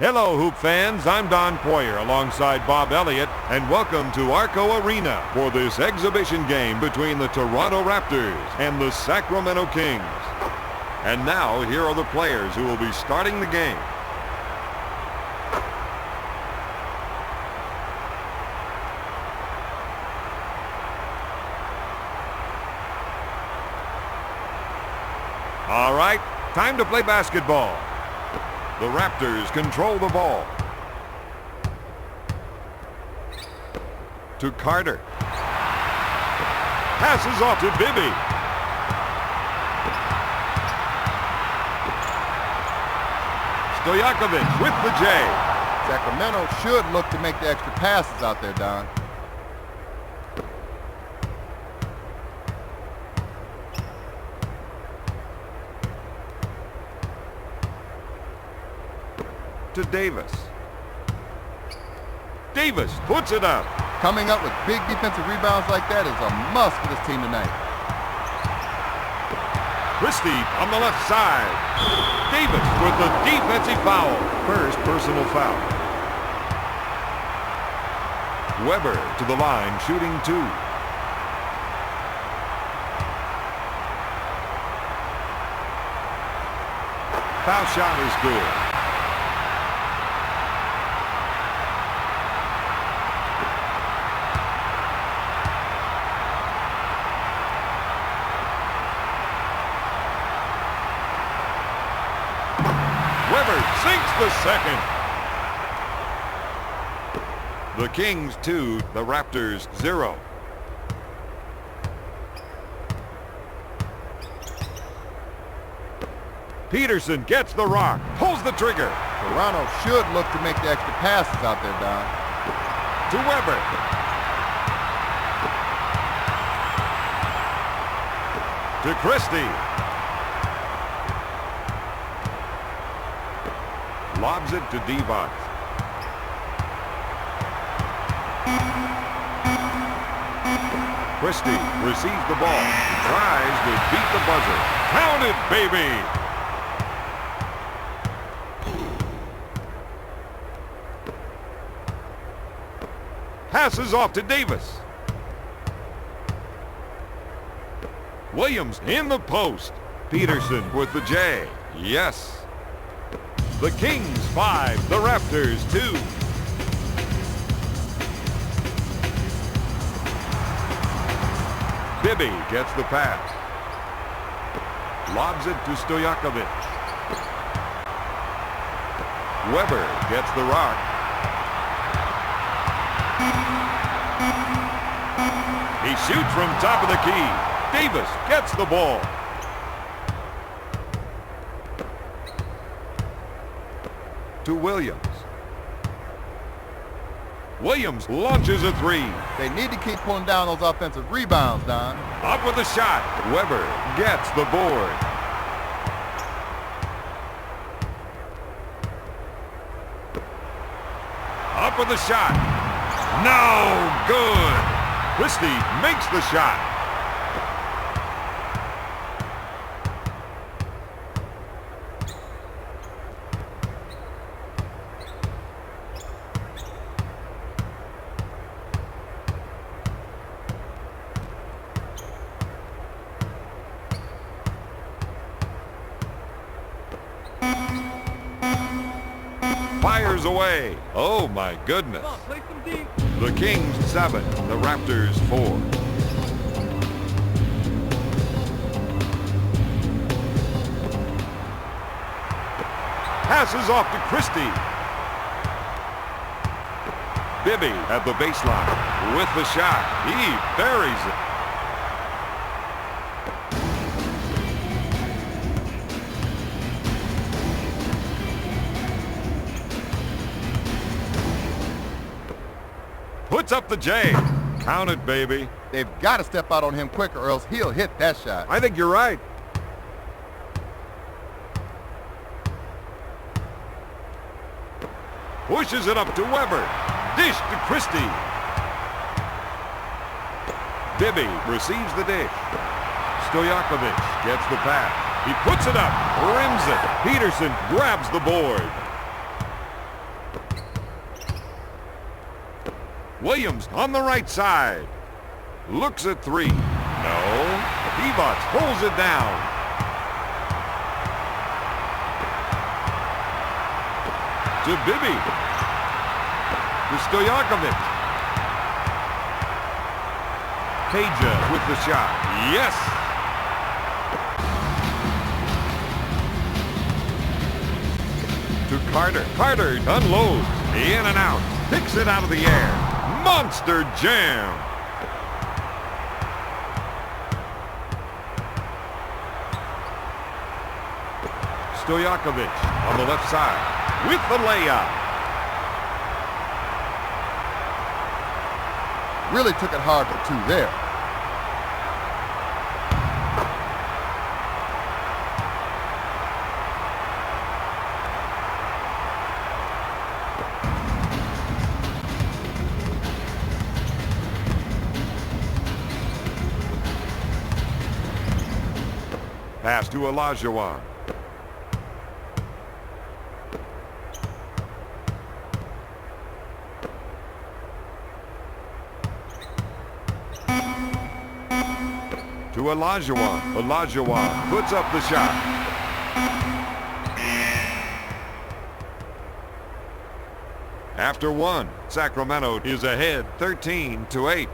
Hello, Hoop fans. I'm Don Poyer alongside Bob Elliott, and welcome to Arco Arena for this exhibition game between the Toronto Raptors and the Sacramento Kings. And now, here are the players who will be starting the game. All right, time to play basketball. The Raptors control the ball. To Carter. Passes off to Bibby. Stojakovic with the J. Sacramento should look to make the extra passes out there, Don. To Davis. Davis puts it up. Coming up with big defensive rebounds like that is a must for this team tonight. Christie on the left side. Davis with the defensive foul. First personal foul. Weber to the line, shooting two. Foul shot is good. Weber sinks the second. The Kings 2, the Raptors 0. Peterson gets the rock, pulls the trigger. Toronto should look to make the extra passes out there, Don. To Weber. To Christie. Lobs it to Divac. Christie receives the ball. Tries to beat the buzzer. Count it, baby! Passes off to Davis. Williams in the post. Peterson with the J. Yes. The Kings 5, the Raptors 2. Bibby gets the pass. Lobs it to Stojakovic. Weber gets the rock. He shoots from top of the key. Davis gets the ball. To Williams. Williams launches a three. They need to keep pulling down those offensive rebounds, Don. Up with a shot. Weber gets the board. Up with a shot. No good. Christie makes the shot. Fires away. Oh my goodness. The Kings 7, the Raptors 4. Passes off to Christie. Bibby at the baseline with the shot. He buries it. Puts up the J. Count it, baby. They've got to step out on him quicker or else he'll hit that shot. I think you're right. Pushes it up to Weber. Dish to Christie. Bibby receives the dish. Stojakovic gets the pass. He puts it up, rims it. Peterson grabs the board. Williams on the right side. Looks at three. No. Divac pulls it down. To Bibby. To Stojakovic. Peja with the shot. Yes! To Carter. Carter unloads. In and out. Picks it out of the air. Monster jam. Stojakovic on the left side with the layup. Really took it hard for two there. Pass to Olajuwon. To Olajuwon. Olajuwon puts up the shot. After one, Sacramento is ahead 13-8.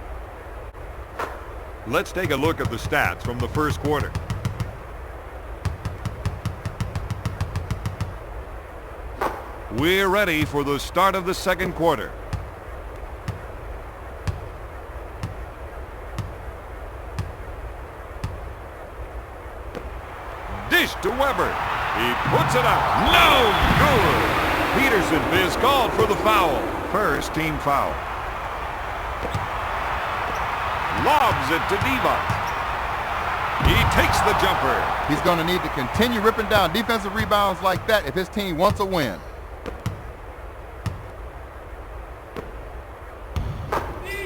Let's take a look at the stats from the first quarter. We're ready for the start of the second quarter. Dish to Weber. He puts it up. No good. Peterson is called for the foul. First team foul. Lobs it to Divac. He takes the jumper. He's going to need to continue ripping down defensive rebounds like that if his team wants a win.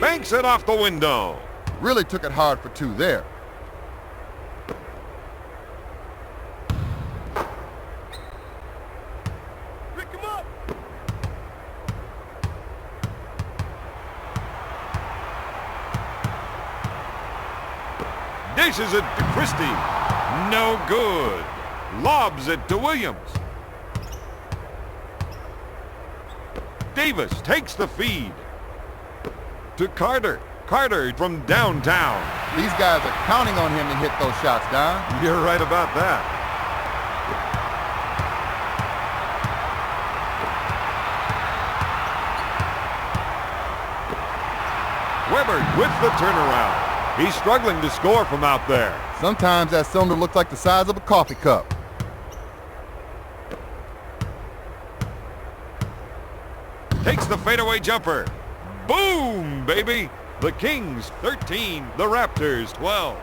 Banks it off the window. Really took it hard for two there. Pick him up. Dishes it to Christie. No good. Lobs it to Williams. Davis takes the feed. To Carter. Carter from downtown. These guys are counting on him to hit those shots, Don. You're right about that. Weber with the turnaround. He's struggling to score from out there. Sometimes that cylinder looks like the size of a coffee cup. Takes the fadeaway jumper. Boom, baby. The Kings 13, the Raptors 12.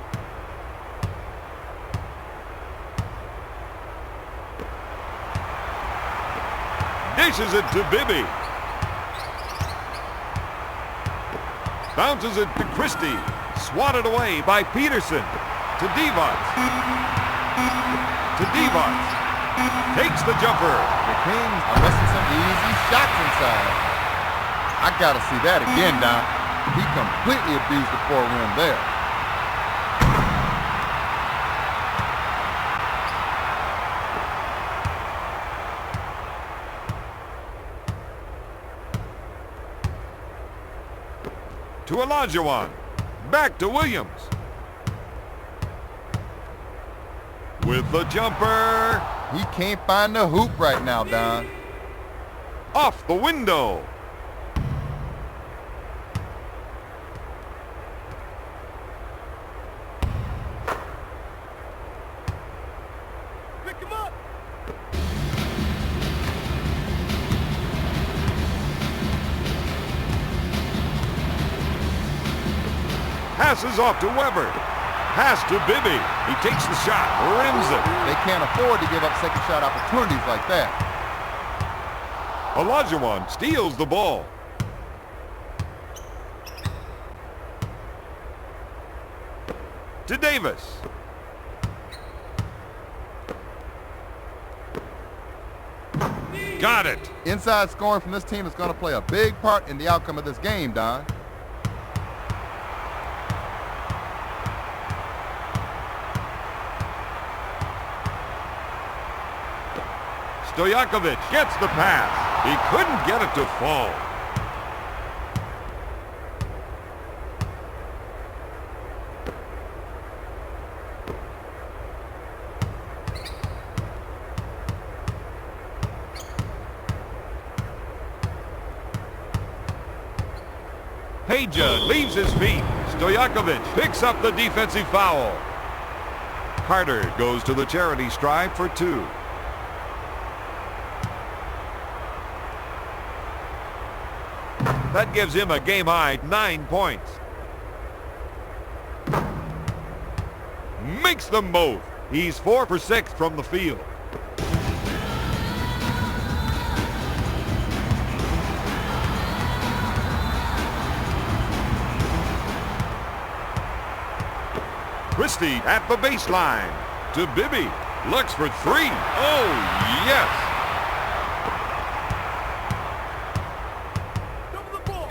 Dishes it to Bibby. Bounces it to Christie. Swatted away by Peterson. To Divac. To Divac. Takes the jumper. The Kings are missing some easy shots inside. I got to see that again, Don. He completely abused the four rim there. To Olajuwon. Back to Williams. With the jumper. He can't find the hoop right now, Don. Off the window. Pick him up. Passes off to Weber. Pass to Bibby. He takes the shot. Rims it. They can't afford to give up second shot opportunities like that. Olajuwon steals the ball. To Davis. Got it. Inside scoring from this team is going to play a big part in the outcome of this game, Don. Stojakovic gets the pass. He couldn't get it to fall. Peja leaves his feet. Stojakovic picks up the defensive foul. Carter goes to the charity stripe for 2. That gives him a game-high 9 points. Makes them both. He's 4 for 6 from the field. Christie at the baseline. To Bibby. Looks for 3. Oh, yes. Double the ball.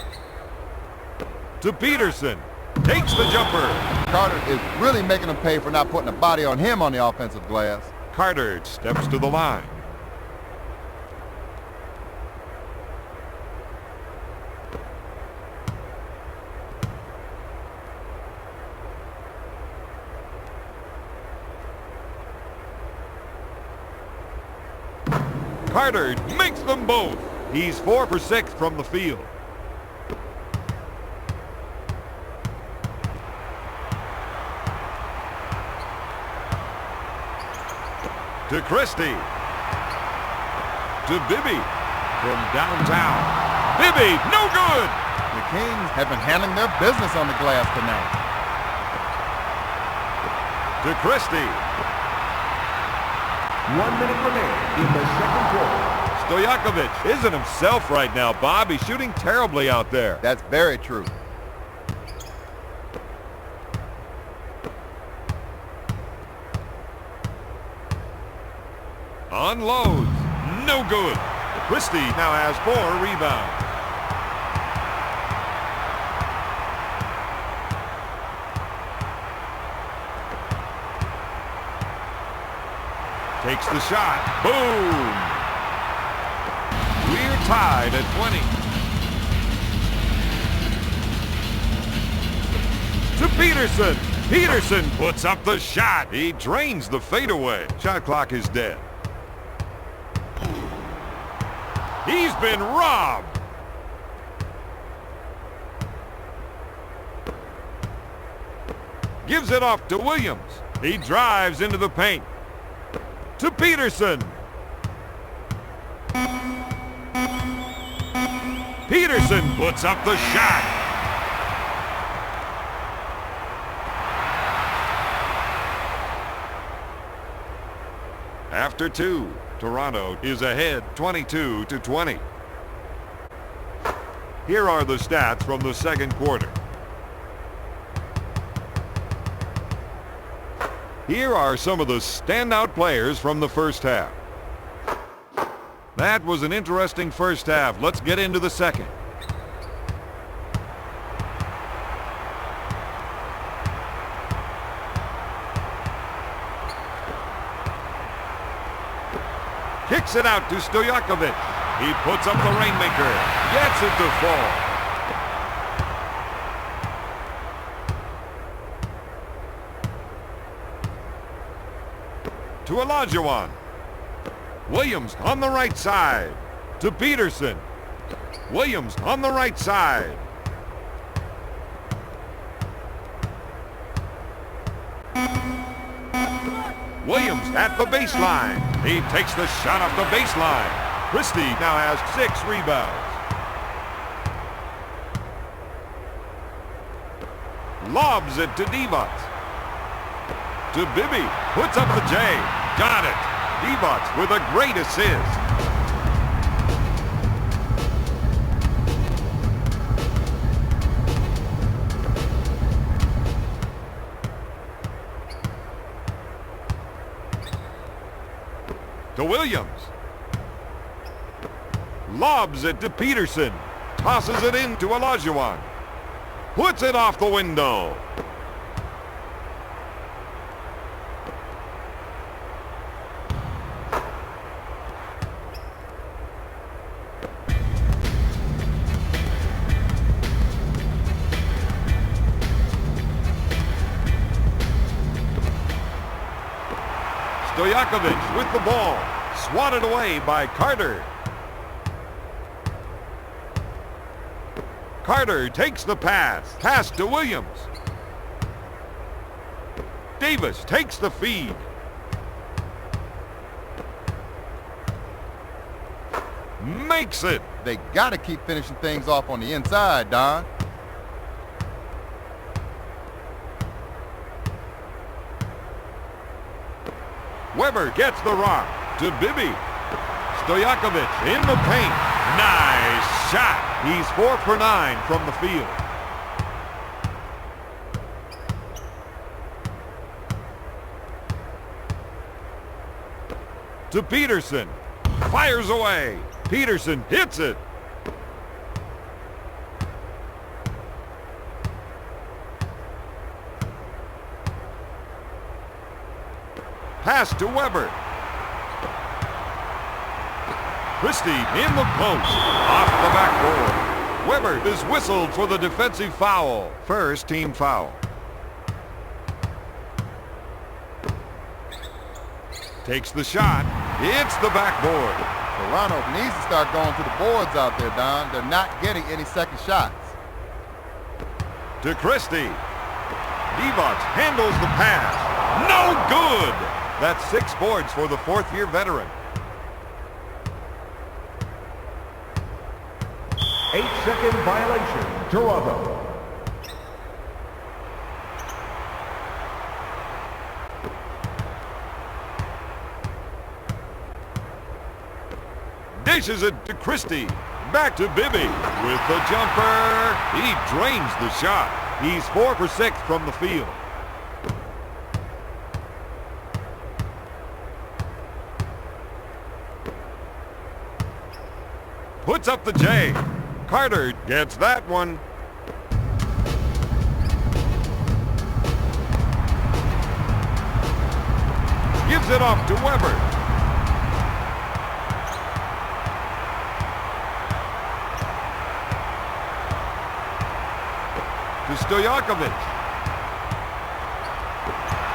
To Peterson. Takes the jumper. Carter is really making them pay for not putting a body on him on the offensive glass. Carter steps to the line. Carter makes them both. He's 4 for 6 from the field. To Christie. To Bibby. From downtown. Bibby, no good! The Kings have been handling their business on the glass tonight. To Christie. 1 minute remaining in the second quarter. Stojakovic isn't himself right now, Bob. He's shooting terribly out there. That's very true. Unloads. No good. Christie now has 4 rebounds. Takes the shot. Boom! We're tied at 20. To Peterson. Peterson puts up the shot. He drains the fadeaway. Shot clock is dead. He's been robbed. Gives it off to Williams. He drives into the paint. To Peterson. Peterson puts up the shot. After 2, Toronto is ahead 22-20. Here are the stats from the second quarter. Here are some of the standout players from the first half. That was an interesting first half. Let's get into the second. Kicks it out to Stojakovic. He puts up the rainmaker. Gets it to fall. To Olajuwon. Williams on the right side. To Peterson. Williams on the right side. Williams at the baseline. He takes the shot off the baseline. Christie now has 6 rebounds. Lobs it to Divac. To Bibby. Puts up the J. Got it. Divac with a great assist. To Williams. Lobs it to Peterson. Tosses it in to Olajuwon. Puts it off the window. Stojakovic with the ball. Swatted away by Carter. Carter takes the pass. Pass to Williams. Davis takes the feed. Makes it. They got to keep finishing things off on the inside, Don. Weber gets the rock to Bibby. Stojakovic in the paint. Nice shot. He's 4 for 9 from the field. To Peterson. Fires away. Peterson hits it. Pass to Weber. Christie in the post. Off the backboard. Weber is whistled for the defensive foul. First team foul. Takes the shot. Hits the backboard. Toronto needs to start going to the boards out there, Don. They're not getting any second shots. To Christie. Divac handles the pass. No good. That's 6 boards for the fourth-year veteran. 8-second violation, Toronto. Dishes it to Christie. Back to Bibby with the jumper. He drains the shot. He's 4 for 6 from the field. Puts up the J. Carter gets that one. Gives it off to Weber. To Stojakovic.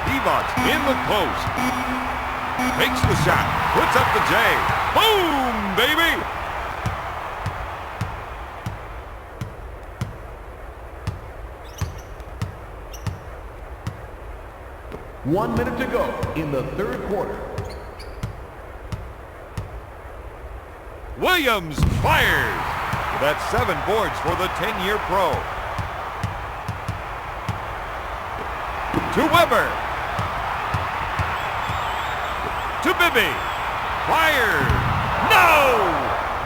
Divac in the post. Makes the shot. Puts up the J. Boom, baby! One minute to go in the third quarter. Williams fires. That's 7 boards for the 10-year pro. To Weber. To Bibby. Fires. No!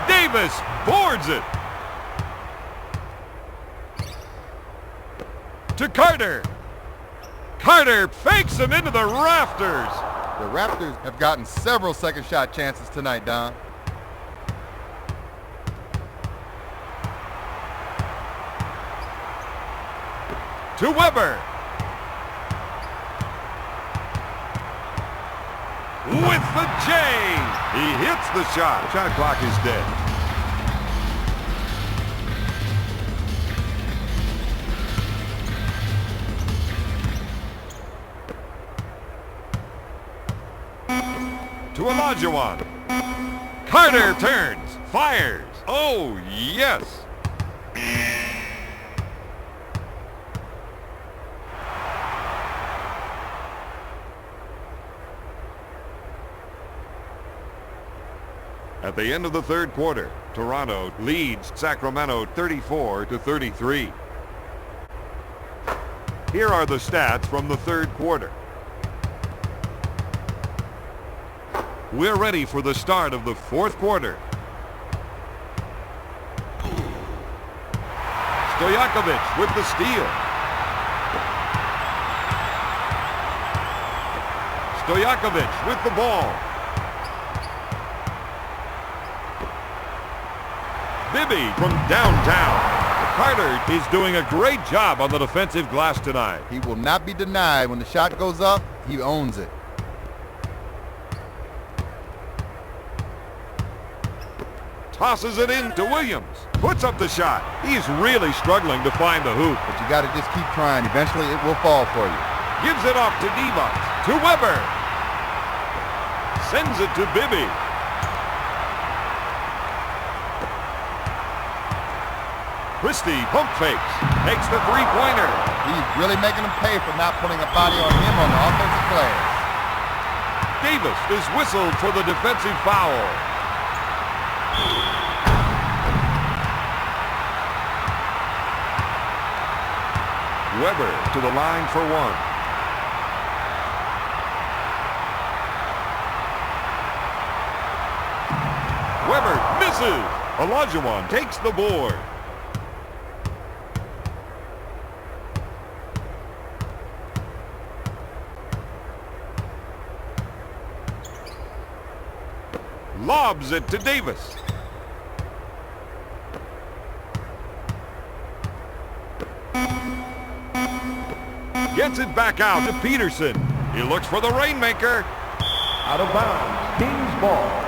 Davis boards it. To Carter. Carter fakes him into the rafters. The Raptors have gotten several second shot chances tonight, Don. To Weber. With the J. He hits the shot. Shot clock is dead. To Olajuwon. Carter turns, fires. Oh, yes. At the end of the third quarter, Toronto leads Sacramento 34-33. Here are the stats from the third quarter. We're ready for the start of the fourth quarter. Stojakovic with the steal. Stojakovic with the ball. Bibby from downtown. Carter is doing a great job on the defensive glass tonight. He will not be denied. When the shot goes up, he owns it. Tosses it in to Williams. Puts up the shot. He's really struggling to find the hoop. But you got to just keep trying. Eventually, it will fall for you. Gives it off to Divac. To Weber. sends it to Bibby. Christie pump fakes, takes the three-pointer. He's really making them pay for not putting a body on him on the offensive glass. Davis is whistled for the defensive foul. Weber to the line for one. Weber misses. Olajuwon takes the board. Lobs it to Davis. Gets it back out to Peterson. He looks for the rainmaker. Out of bounds. Kings ball.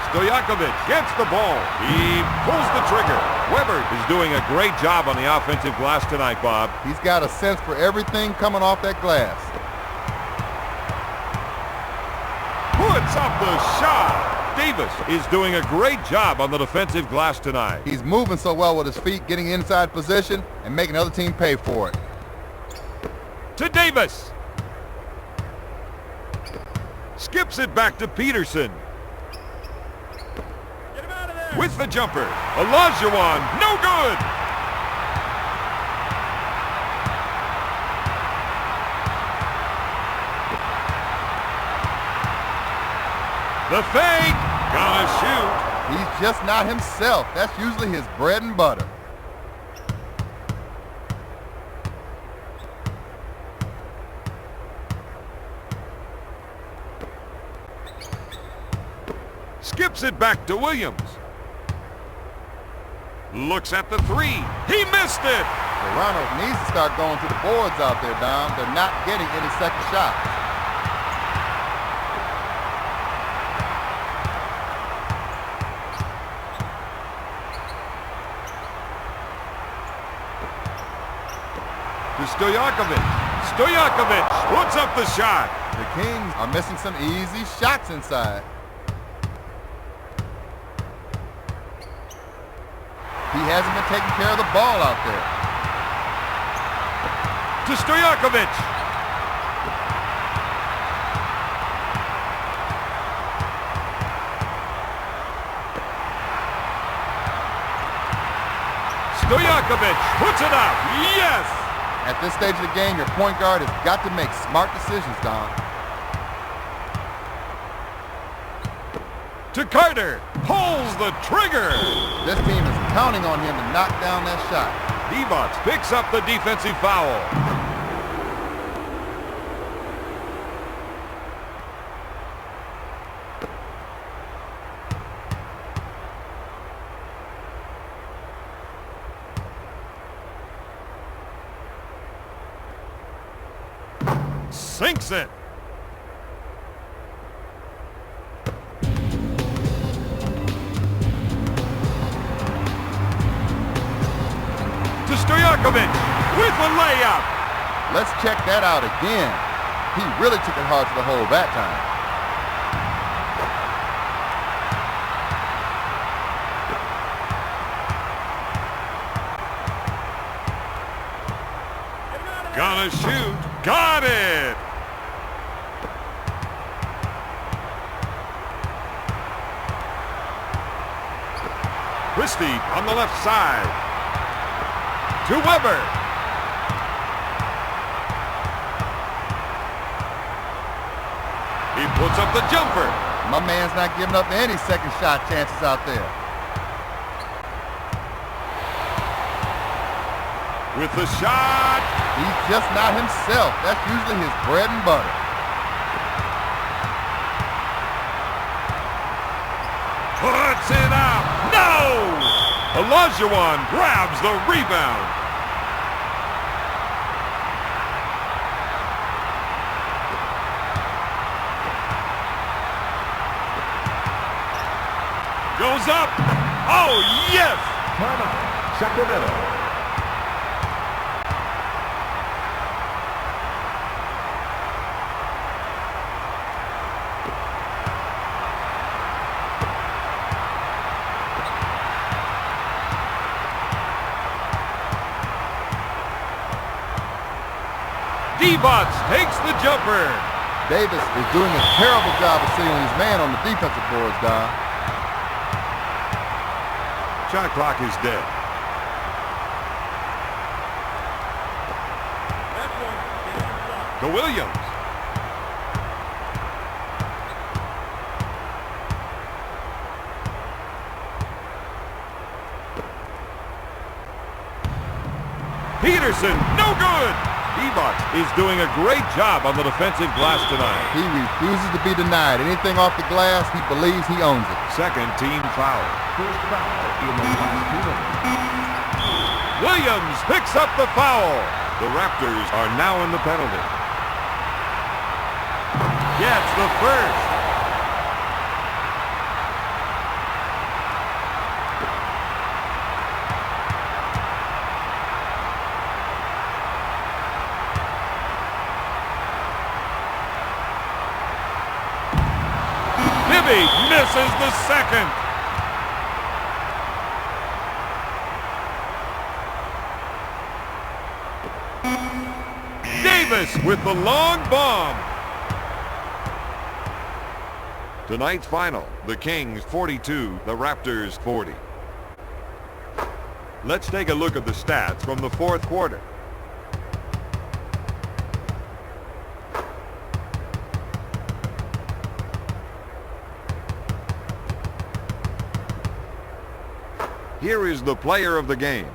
Stojakovic gets the ball. He pulls the trigger. Weber is doing a great job on the offensive glass tonight, Bob. He's got a sense for everything coming off that glass. Puts up the shot. Davis is doing a great job on the defensive glass tonight. He's moving so well with his feet, getting inside position, and making the other team pay for it. To Davis. Skips it back to Peterson. Get him out of there. With the jumper. Olajuwon, no good. The fake. Gonna shoot. He's just not himself. That's usually his bread and butter. Skips it back to Williams. Looks at the three. He missed it. Toronto needs to start going to the boards out there, Don. They're not getting any second shots. To Stojakovic. Stojakovic puts up the shot. The Kings are missing some easy shots inside. He hasn't been taking care of the ball out there. To Stojakovic. Stojakovic puts it up. Yes! At this stage of the game, your point guard has got to make smart decisions, Don. To Carter. Pulls the trigger. This team is counting on him to knock down that shot. Divac picks up the defensive foul. Sinks it. To Stojakovic with a layup. Let's check that out again. He really took it hard to the hole that time. Gonna shoot. Got it. Christie on the left side. To Weber. He puts up the jumper. My man's not giving up any second shot chances out there. With the shot. He's just not himself. That's usually his bread and butter. Puts it up. No! Olajuwon grabs the rebound. Goes up. Oh, yes! Timeout, Sacramento. Divac takes the jumper. Davis is doing a terrible job of sealing his man on the defensive boards, Don. Shot clock is dead. That's one. Get on the clock. To Williams. Peterson, no good. Divac is doing a great job on the defensive glass tonight. He refuses to be denied anything off the glass. He believes he owns it. Second team foul. First foul in the last 2 minutes. Williams picks up the foul. The Raptors are now in the penalty. Gets the first. Bibby misses the second. Davis with the long bomb. Tonight's final, the Kings 42, the Raptors 40. Let's take a look at the stats from the fourth quarter. Here is the player of the game.